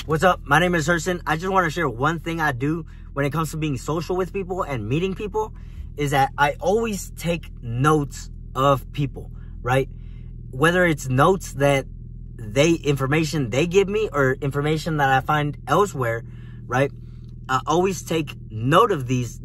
What's up? My name is Herson. I just want to share one thing I do when it comes to being social with people and meeting people is that I always take notes of people, right? Whether it's notes that information they give me or information that I find elsewhere, right? I always take note of these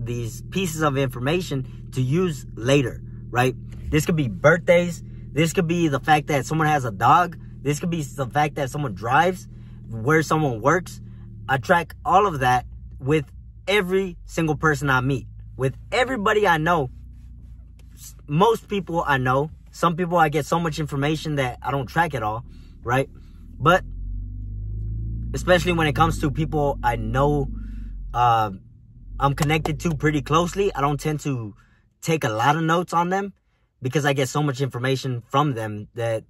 pieces of information to use later, right? This could be birthdays. This could be the fact that someone has a dog. This could be the fact that someone drives, where someone works. I track all of that with every single person I meet, with everybody I know. Most people I know. Some people I get so much information that I don't track it all, right? But especially when it comes to people I know I'm connected to pretty closely, I don't tend to take a lot of notes on them because I get so much information from them that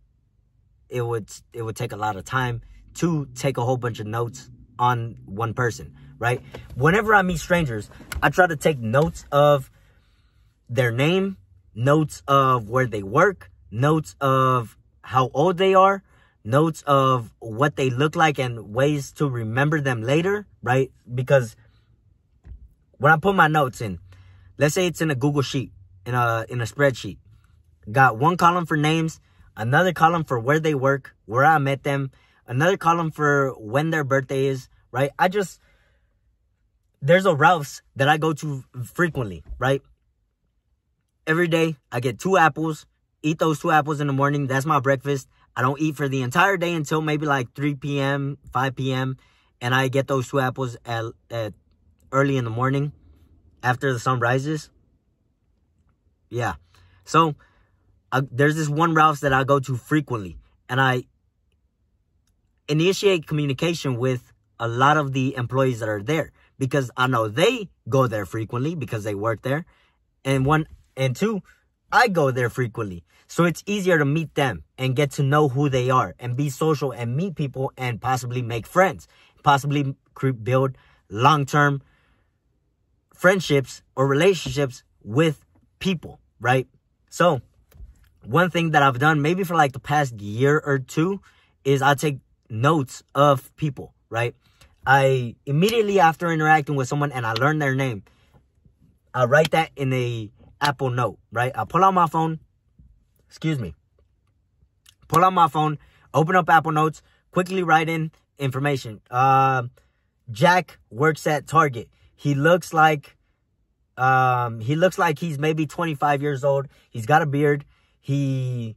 it would take a lot of time to take a whole bunch of notes on one person, right? Whenever I meet strangers, I try to take notes of their name, notes of where they work, notes of how old they are, notes of what they look like and ways to remember them later, right? Because when I put my notes in, let's say it's in a Google sheet, in a spreadsheet, got one column for names, another column for where they work, where I met them, another column for when their birthday is, right? There's a Ralph's that I go to frequently, right? Every day, I get 2 apples, eat those 2 apples in the morning. That's my breakfast. I don't eat for the entire day until maybe like 3 p.m., 5 p.m. And I get those 2 apples at early in the morning after the sun rises. Yeah. So, there's this one Ralph's that I go to frequently. And I initiate communication with a lot of the employees that are there because I know they go there frequently because they work there. And 2, I go there frequently. So it's easier to meet them and get to know who they are and be social and meet people and possibly make friends, possibly build long-term friendships or relationships with people, right? So one thing that I've done maybe for like the past year or 2 is I take notes of people, right? I immediately after interacting with someone and I learn their name, I write that in a Apple Note, right? I pull out my phone, pull out my phone, open up Apple Notes, quickly write in information. Jack works at Target. He looks like he's maybe 25 years old. He's got a beard. He's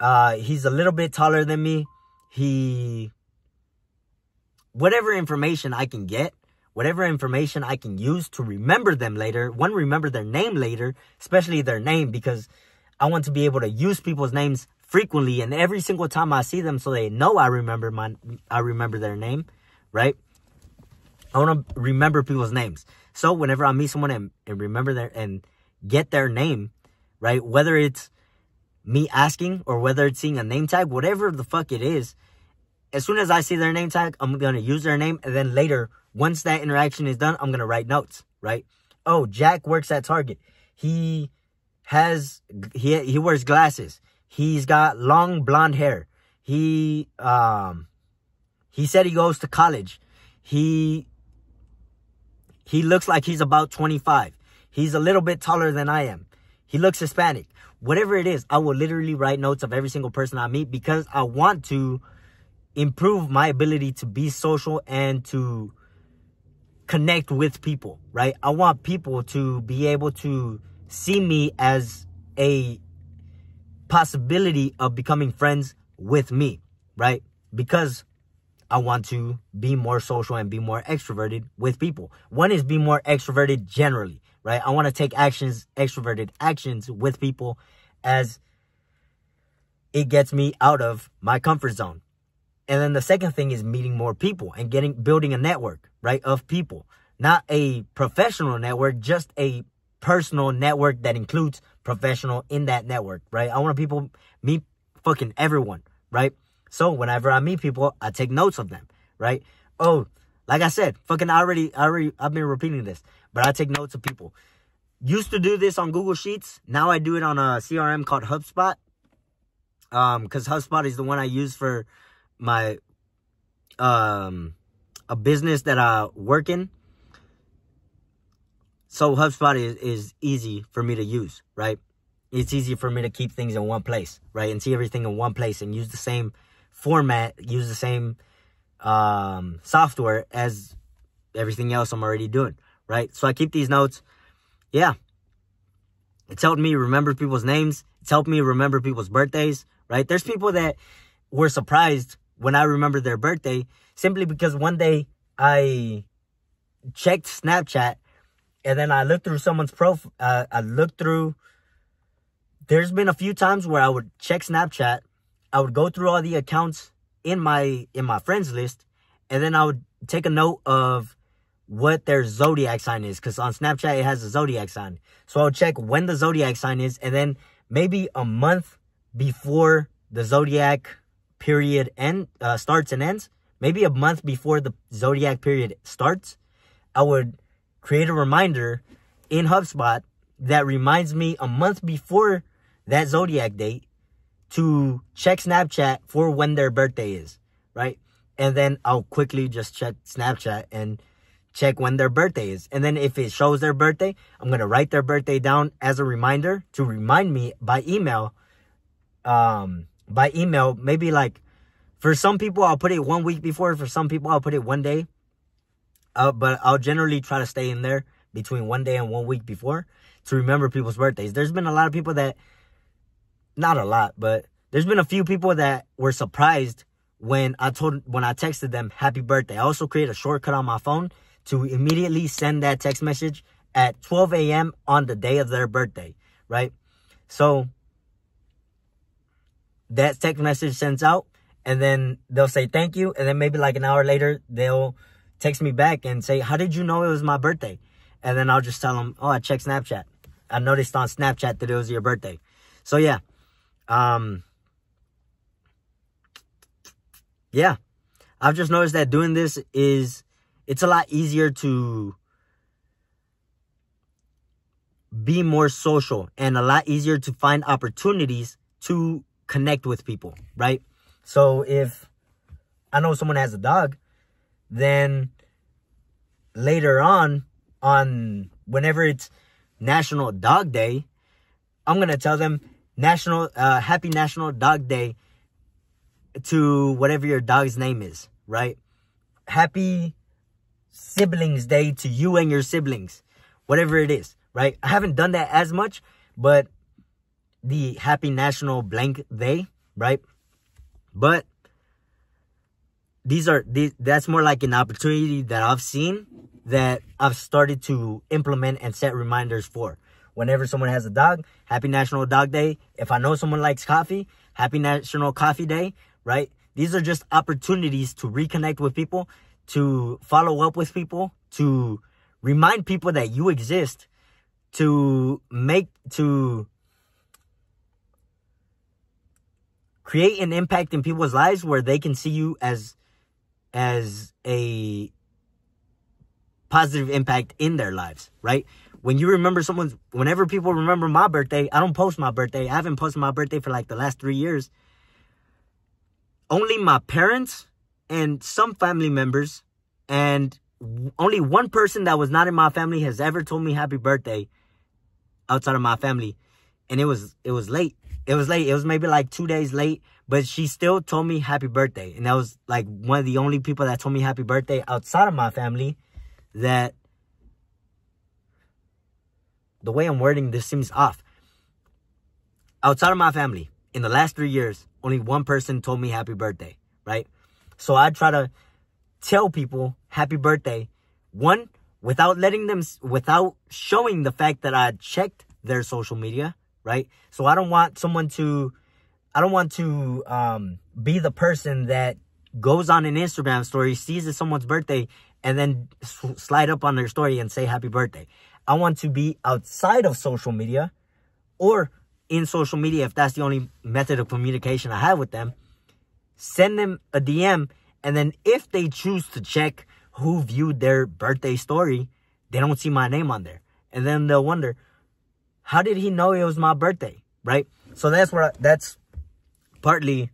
a little bit taller than me. Whatever information I can get, whatever information I can use to remember them later, remember their name later, especially their name, because I want to be able to use people's names frequently and every single time I see them so they know I remember their name, right? I want to remember people's names. So whenever I meet someone and remember and get their name, right? Whether it's me asking or whether it's seeing a name tag, whatever the fuck it is, as soon as I see their name tag, I'm going to use their name. And then later, once that interaction is done, I'm going to write notes, right? Oh, Jack works at Target. He wears glasses. He's got long blonde hair. He said he goes to college. He looks like he's about 25. He's a little bit taller than I am. He looks Hispanic. Whatever it is, I will literally write notes of every single person I meet because I want to improve my ability to be social and to connect with people, right? I want people to be able to see me as a possibility of becoming friends with me, right? Because I want to be more social and be more extroverted with people. One is be more extroverted generally, right? I want to take extroverted actions with people as it gets me out of my comfort zone. And then the second thing is meeting more people and building a network, right, of people. Not a professional network, just a personal network that includes professional in that network, right? I want people meet fucking everyone, right? So whenever I meet people, I take notes of them, right? Oh, like I said, fucking I've been repeating this, but I take notes of people. Used to do this on Google Sheets. Now I do it on a CRM called HubSpot. Because HubSpot is the one I use for my a business that I work in. So HubSpot is easy for me to use, right? It's easy for me to keep things in one place, right? And see everything in one place and use the same format, use the same software as everything else I'm already doing, right? So I keep these notes. Yeah. It's helped me remember people's names. It's helped me remember people's birthdays, right? There's people that were surprised when I remembered their birthday simply because one day I checked Snapchat and then I looked through someone's profile. There's been a few times where I would check Snapchat. I would go through all the accounts in my friends list, and then I would take a note of what their zodiac sign is, because on Snapchat it has a zodiac sign. So I'll check when the zodiac sign is, and then maybe a month before the zodiac period starts and ends, maybe a month before the zodiac period starts, I would create a reminder in HubSpot that reminds me a month before that zodiac date to check Snapchat for when their birthday is, right? And then I'll quickly just check Snapchat and check when their birthday is. And then if it shows their birthday, I'm going to write their birthday down as a reminder to remind me by email. Maybe like for some people, I'll put it 1 week before. For some people, I'll put it 1 day. But I'll generally try to stay in there between 1 day and 1 week before to remember people's birthdays. There's been a lot of people that, not a lot, but there's been a few people that were surprised when I texted them happy birthday. I also create a shortcut on my phone to immediately send that text message at 12 a.m. on the day of their birthday, right? So that text message sends out, and then they'll say thank you, and then maybe like an hour later, they'll text me back and say, how did you know it was my birthday? And then I'll just tell them, oh, I checked Snapchat. I noticed on Snapchat that it was your birthday. So yeah. Yeah, I've just noticed that doing this it's a lot easier to be more social and a lot easier to find opportunities to connect with people, right? So if I know someone has a dog, then later on whenever it's National Dog Day, I'm going to tell them Happy National Dog Day to whatever your dog's name is, right? Happy Siblings Day to you and your siblings, whatever it is, right? I haven't done that as much, but the Happy National Blank Day, right? But that's more like an opportunity that I've seen that I've started to implement and set reminders for. Whenever someone has a dog, Happy National Dog Day. If I know someone likes coffee, Happy National Coffee Day, right? These are just opportunities to reconnect with people, to follow up with people, to remind people that you exist, to create an impact in people's lives where they can see you as a positive impact in their lives, right? Whenever people remember my birthday, I don't post my birthday. I haven't posted my birthday for like the last 3 years. Only my parents and some family members and only one person that was not in my family has ever told me happy birthday outside of my family. And it was late. It was late. It was maybe like 2 days late, but she still told me happy birthday. And that was like one of the only people that told me happy birthday outside of my family. That the way I'm wording this seems off. Outside of my family, in the last 3 years, only one person told me happy birthday, right? So I try to tell people happy birthday, one, without showing the fact that I checked their social media, right? So I don't want to be the person that goes on an Instagram story, sees it's someone's birthday, and then slide up on their story and say happy birthday. I want to be outside of social media or in social media, if that's the only method of communication I have with them, send them a DM. And then if they choose to check who viewed their birthday story, they don't see my name on there. And then they'll wonder, how did he know it was my birthday? Right? So that's partly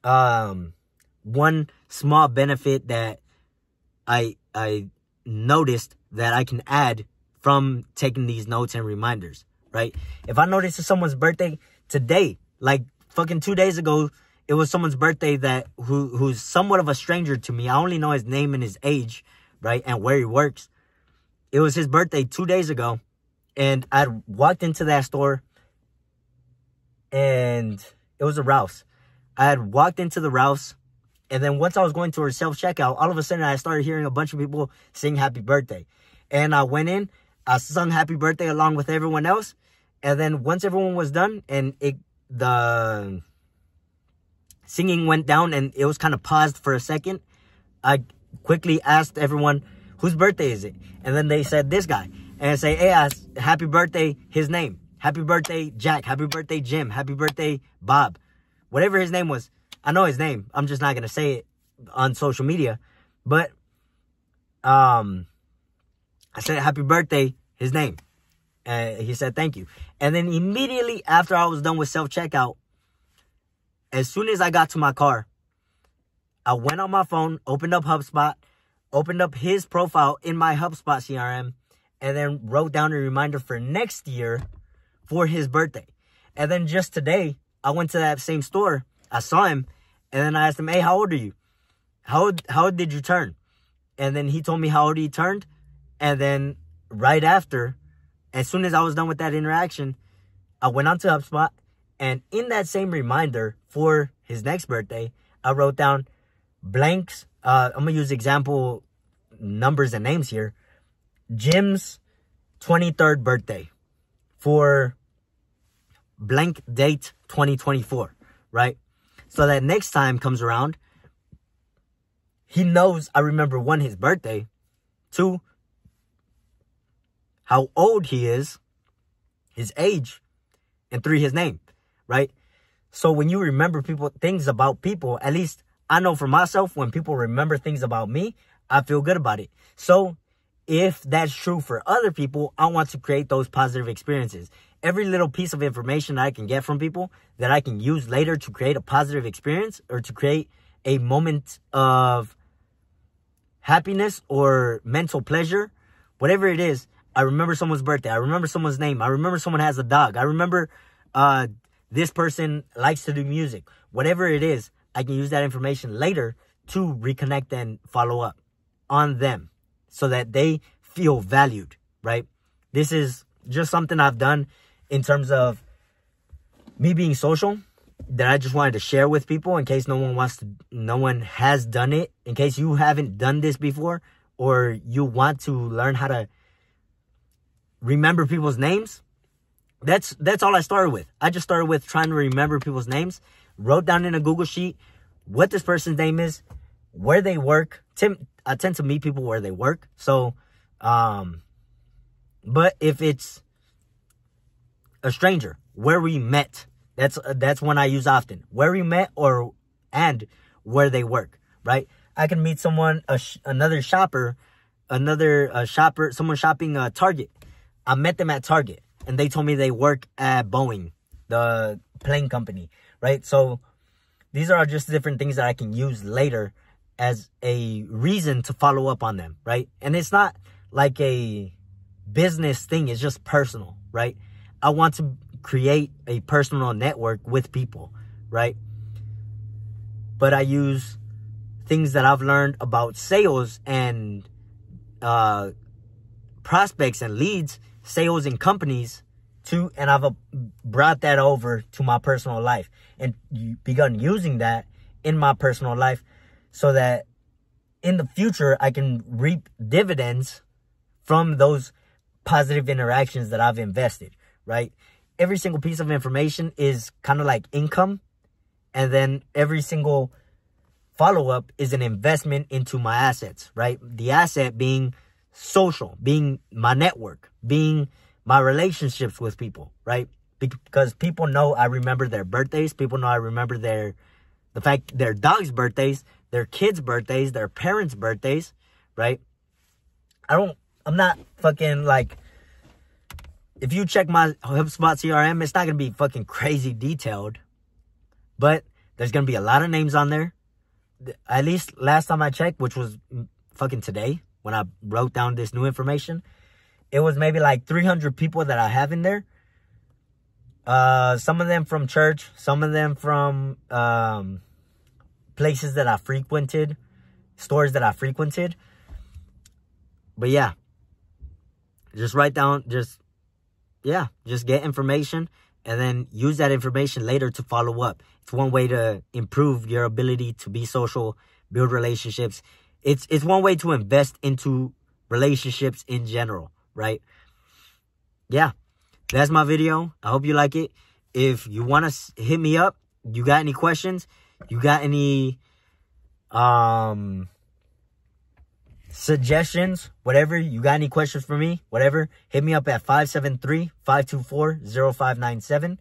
one small benefit that I noticed that I can add from taking these notes and reminders, right? If I notice it's someone's birthday today, like fucking 2 days ago, it was someone's birthday that who's somewhat of a stranger to me. I only know his name and his age, right? And where he works. It was his birthday 2 days ago. And I walked into that store, and it was a Ralph's. I had walked into the Ralph's, and then once I was going to her self-checkout, all of a sudden I started hearing a bunch of people sing happy birthday. And I went in, I sung happy birthday along with everyone else. And then once everyone was done and the singing went down and it was kind of paused for a second, I quickly asked everyone, whose birthday is it? And then they said, this guy. And I say, hey, happy birthday, his name. Happy birthday, Jack. Happy birthday, Jim. Happy birthday, Bob. Whatever his name was. I know his name. I'm just not going to say it on social media. But I said, happy birthday, his name. He said, thank you. And then immediately after I was done with self-checkout, as soon as I got to my car, I went on my phone, opened up HubSpot, opened up his profile in my HubSpot CRM, and then wrote down a reminder for next year for his birthday. And then just today, I went to that same store. I saw him, and then I asked him, hey, how old are you? How old did you turn? And then he told me how old he turned. And then right after, as soon as I was done with that interaction, I went onto HubSpot, and in that same reminder for his next birthday, I wrote down blanks. I'm going to use example numbers and names here. Jim's 23rd birthday for blank date 2024, right? So that next time comes around, he knows I remember, 1, his birthday, 2, how old he is, his age, and 3, his name, right? So when you remember things about people, at least I know for myself, when people remember things about me, I feel good about it. So if that's true for other people, I want to create those positive experiences. Every little piece of information I can get from people that I can use later to create a positive experience or to create a moment of happiness or mental pleasure, whatever it is. I remember someone's birthday. I remember someone's name. I remember someone has a dog. I remember this person likes to do music. Whatever it is, I can use that information later to reconnect and follow up on them so that they feel valued, right? This is just something I've done in terms of me being social that I just wanted to share with people in case no one has done it. In case you haven't done this before, or you want to learn how to remember people's names. That's all I started with. I just started with trying to remember people's names. Wrote down in a Google sheet what this person's name is, where they work. I tend to meet people where they work. So, but if it's a stranger, where we met, that's one I use often. Where we met and where they work, right? I can meet someone, another shopper, someone shopping Target. I met them at Target, and they told me they work at Boeing, the plane company, right? So these are just different things that I can use later as a reason to follow up on them, right? And it's not like a business thing. It's just personal, right? I want to create a personal network with people, right? But I use things that I've learned about sales and prospects and leads, sales and companies too, and I've brought that over to my personal life and begun using that in my personal life so that in the future I can reap dividends from those positive interactions that I've invested, right? Every single piece of information is kind of like income, and then every single follow-up is an investment into my assets, right? The asset being social, being my network, being my relationships with people, right? Because people know I remember their birthdays. People know I remember their dogs' birthdays, their kids' birthdays, their parents' birthdays, right? I'm not fucking like, if you check my HubSpot CRM, it's not going to be fucking crazy detailed, but there's going to be a lot of names on there. At least last time I checked, which was fucking today, when I wrote down this new information, it was maybe like 300 people that I have in there. Some of them from church, some of them from places that I frequented, stores that I frequented. But yeah, just write down, just get information and then use that information later to follow up. It's one way to improve your ability to be social, build relationships. It's one way to invest into relationships in general, right? Yeah, that's my video. I hope you like it. If you want to hit me up, you got any questions, you got any suggestions, whatever, you got any questions for me, whatever, hit me up at 573-524-0597,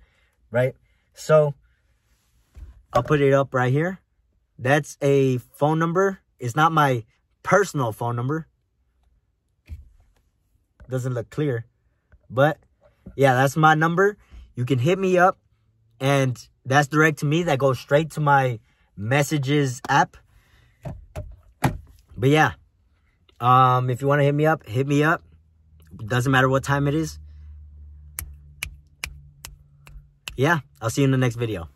right? So I'll put it up right here. That's a phone number. It's not my personal phone number. Doesn't look clear, but yeah, that's my number. You can hit me up, and that's direct to me. That goes straight to my messages app. But yeah, if you want to hit me up, hit me up. Doesn't matter what time it is. Yeah, I'll see you in the next video.